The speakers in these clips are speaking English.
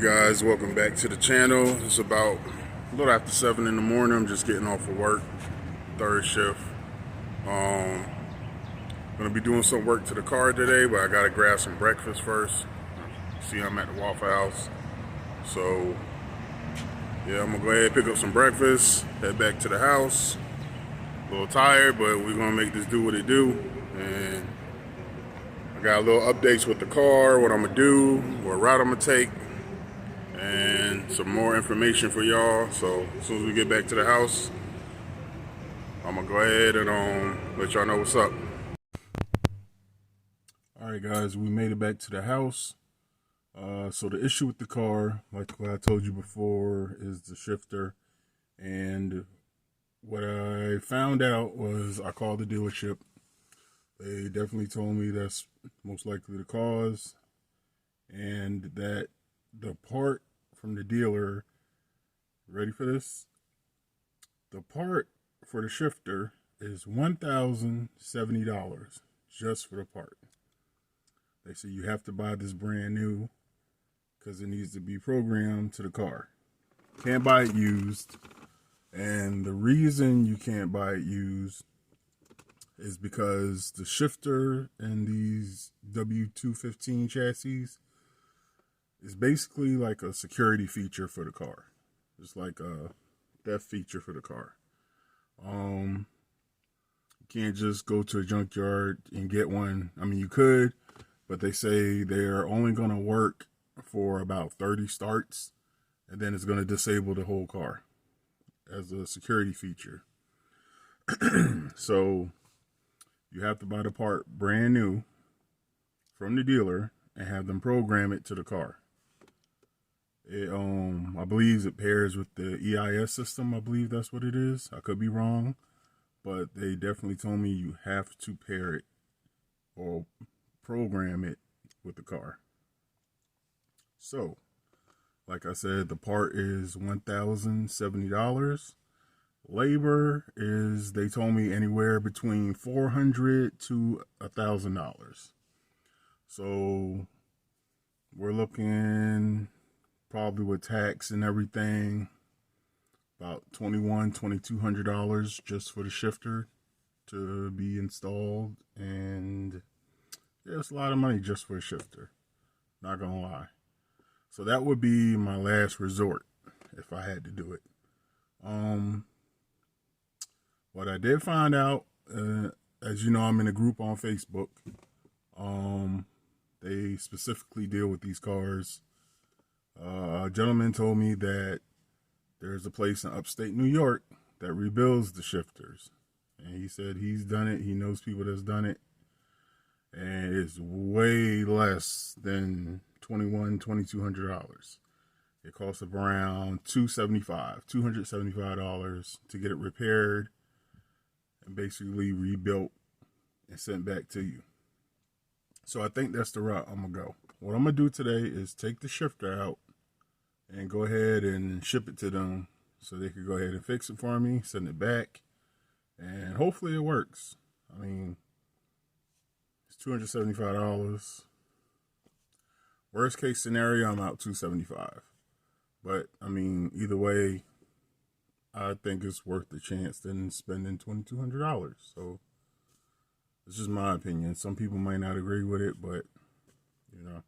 Guys, welcome back to the channel. It's about a little after 7 in the morning. I'm just getting off of work, third shift. Gonna be doing some work to the car today, but I gotta grab some breakfast first. See, I'm at the Waffle House, so yeah, I'm gonna go ahead and pick up some breakfast, head back to the house. A little tired, but we're gonna make this do what it do. And I got a little updates with the car, what I'm gonna do, what route I'm gonna take, and some more information for y'all. So as soon as we get back to the house, I'm gonna go ahead and let y'all know what's up. Alright guys, we made it back to the house. So the issue with the car, like what I told you before, is the shifter. And what I found out was I called the dealership. They definitely told me that's most likely the cause, and that the part from the dealer, ready for this? The part for the shifter is $1,070 just for the part. They say you have to buy this brand new because it needs to be programmed to the car. Can't buy it used. And the reason you can't buy it used is because the shifter in these W215 chassis is basically like a security feature for the car. It's like a theft feature for the car. You can't just go to a junkyard and get one. I mean, you could, but they say they're only going to work for about 30 starts, and then it's going to disable the whole car as a security feature. So you have to buy the part brand new from the dealer and have them program it to the car. It, I believe it pairs with the EIS system. I believe that's what it is. I could be wrong, but they definitely told me you have to pair it or program it with the car. So, like I said, the part is $1,070. Labor is, they told me, anywhere between $400 to $1,000. So we're looking probably with tax and everything about $2,200 just for the shifter to be installed. And yeah, it's a lot of money just for a shifter, not gonna lie. So that would be my last resort if I had to do it. What I did find out, as you know, I'm in a group on Facebook. They specifically deal with these cars. A gentleman told me that there's a place in upstate New York that rebuilds the shifters. And he said he's done it. He knows people that's done it. And it's way less than $2,200. It costs around $275 to get it repaired and basically rebuilt and sent back to you. So I think that's the route I'm gonna go. What I'm gonna do today is take the shifter out and go ahead and ship it to them so they could go ahead and fix it for me, send it back, and hopefully it works. I mean, it's $275. Worst case scenario, I'm out $275. But I mean, either way, I think it's worth the chance than spending $2,200. So this is my opinion. Some people might not agree with it, but you know,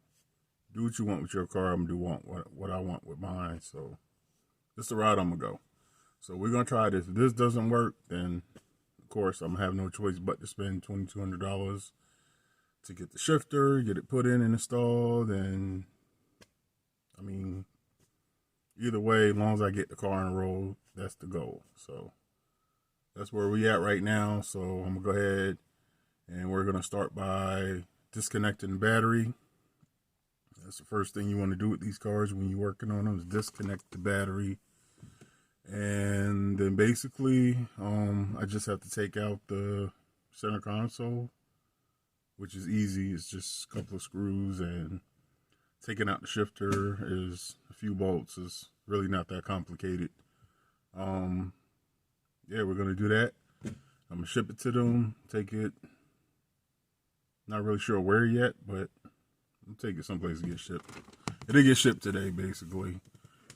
do what you want with your car. I'm gonna do what I want with mine. So this is the route I'm gonna go. So we're gonna try this. If this doesn't work, then of course I'm gonna have no choice but to spend $2,200 to get the shifter, get it put in and installed. And I mean, either way, as long as I get the car on the road, that's the goal. So that's where we at right now. So I'm gonna go ahead and we're gonna start by disconnecting the battery. That's the first thing you want to do with these cars when you're working on them, is disconnect the battery. And then basically, I just have to take out the center console, which is easy. It's just a couple of screws, and taking out the shifter is a few bolts. It's really not that complicated. Yeah, we're gonna do that. I'm gonna ship it to them, take it. Not really sure where yet, but I'll take it someplace to get shipped. it did get shipped today, basically.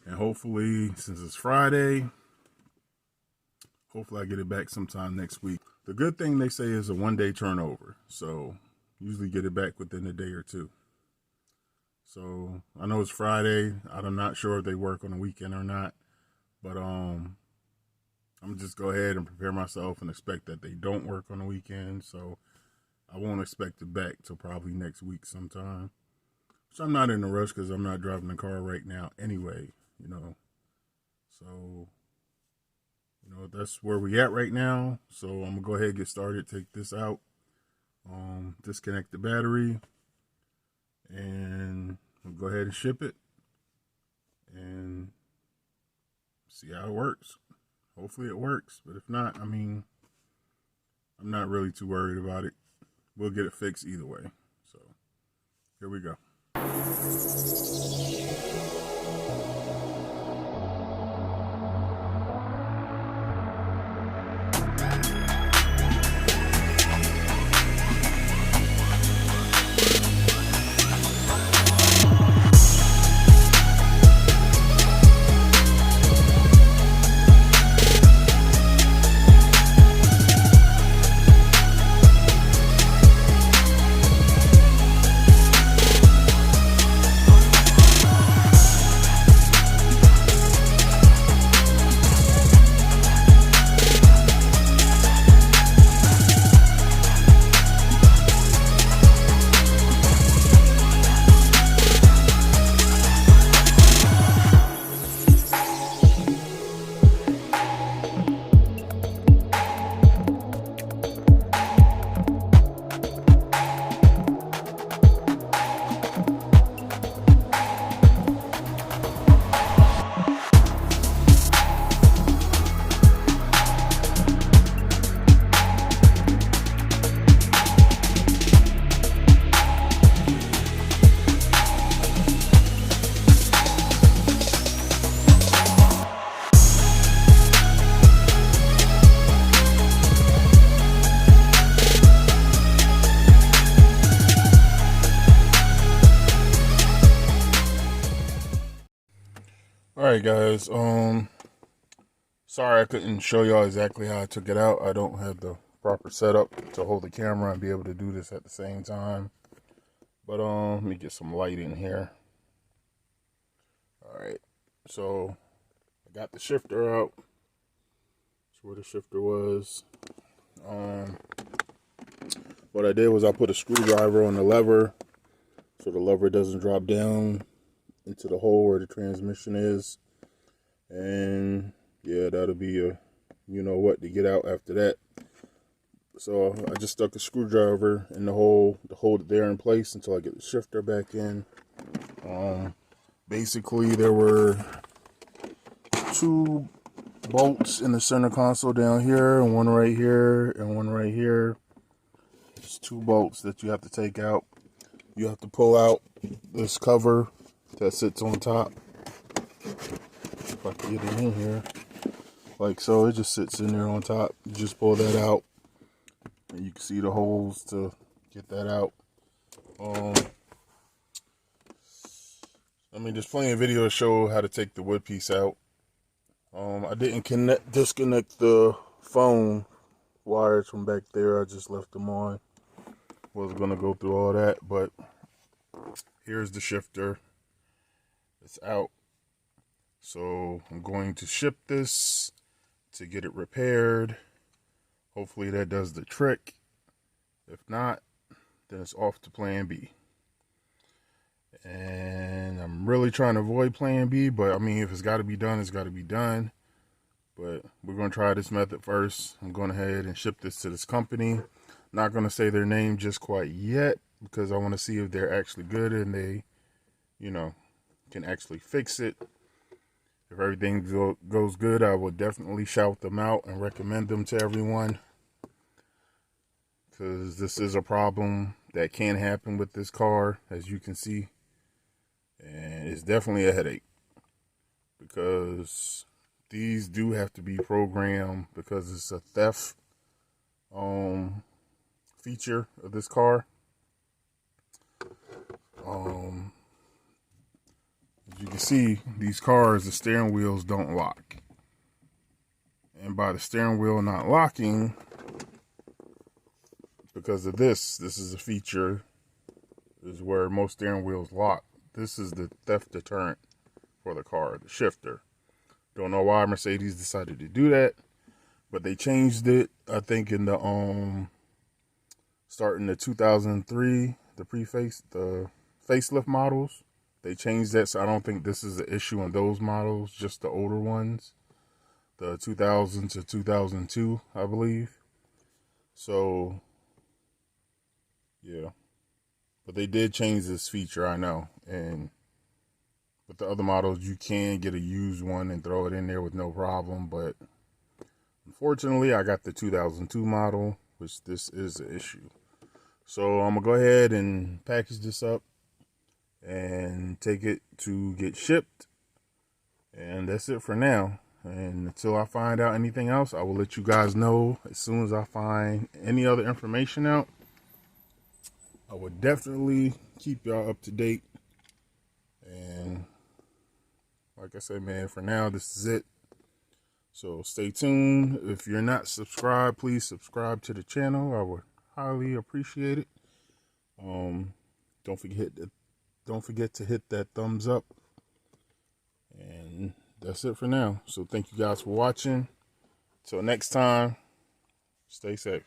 And hopefully, since it's Friday, hopefully I get it back sometime next week. The good thing they say is a 1-day turnover. So usually get it back within a day or two. So I know it's Friday. I'm not sure if they work on the weekend or not. But I'm just go ahead and prepare myself and expect that they don't work on the weekend. So I won't expect it back till probably next week sometime. So I'm not in a rush because I'm not driving the car right now anyway, you know. So, you know, that's where we at right now. So I'm going to go ahead and get started, take this out, disconnect the battery, and we'll go ahead and ship it and see how it works. Hopefully it works, but if not, I mean, I'm not really too worried about it. We'll get it fixed either way. So here we go. Alright guys, sorry I couldn't show y'all exactly how I took it out. I don't have the proper setup to hold the camera and be able to do this at the same time. But let me get some light in here. Alright, so I got the shifter out. That's where the shifter was. What I did was I put a screwdriver on the lever so the lever doesn't drop down into the hole where the transmission is. And yeah, that'll be a you know what to get out after that. So I just stuck a screwdriver in the hole to hold it there in place until I get the shifter back in. Basically there were 2 bolts in the center console down here, and one right here and one right here. It's 2 bolts that you have to take out. You have to pull out this cover that sits on top. If I can get it in here, like so, it just sits in there on top. You just pull that out, and you can see the holes to get that out. I mean, there's plenty of video to show how to take the wood piece out. I didn't disconnect the phone wires from back there. I just left them on. Wasn't gonna go through all that, but here's the shifter. It's out. So I'm going to ship this to get it repaired. Hopefully that does the trick. If not, then it's off to plan B. And I'm really trying to avoid plan B, but I mean, if it's got to be done, it's got to be done. But we're going to try this method first. I'm going ahead and ship this to this company. Not going to say their name just quite yet because I want to see if they're actually good and they, you know, can actually fix it. If everything goes good, I will definitely shout them out and recommend them to everyone. Because this is a problem that can happen with this car, as you can see. And it's definitely a headache. Because these do have to be programmed because it's a theft feature of this car. you can see, these cars, the steering wheels don't lock. And by the steering wheel not locking, because of this is a feature, is where most steering wheels lock. This is the theft deterrent for the car, the shifter. Don't know why Mercedes decided to do that, but they changed it, I think, in the starting the 2003, the facelift models. They changed that, so I don't think this is an issue in those models, just the older ones, the 2000 to 2002, I believe. So, yeah. But they did change this feature, I know. And with the other models, you can get a used one and throw it in there with no problem. But unfortunately, I got the 2002 model, which this is an issue. So I'm going to go ahead and package this up and take it to get shipped. And that's it for now. And until I find out anything else, I will let you guys know as soon as I find any other information out. I would definitely keep y'all up to date. And like I said, man, for now, this is it. So stay tuned. If you're not subscribed, please subscribe to the channel. I would highly appreciate it. Don't forget to hit that thumbs up. And that's it for now. So thank you guys for watching. Till next time, stay safe.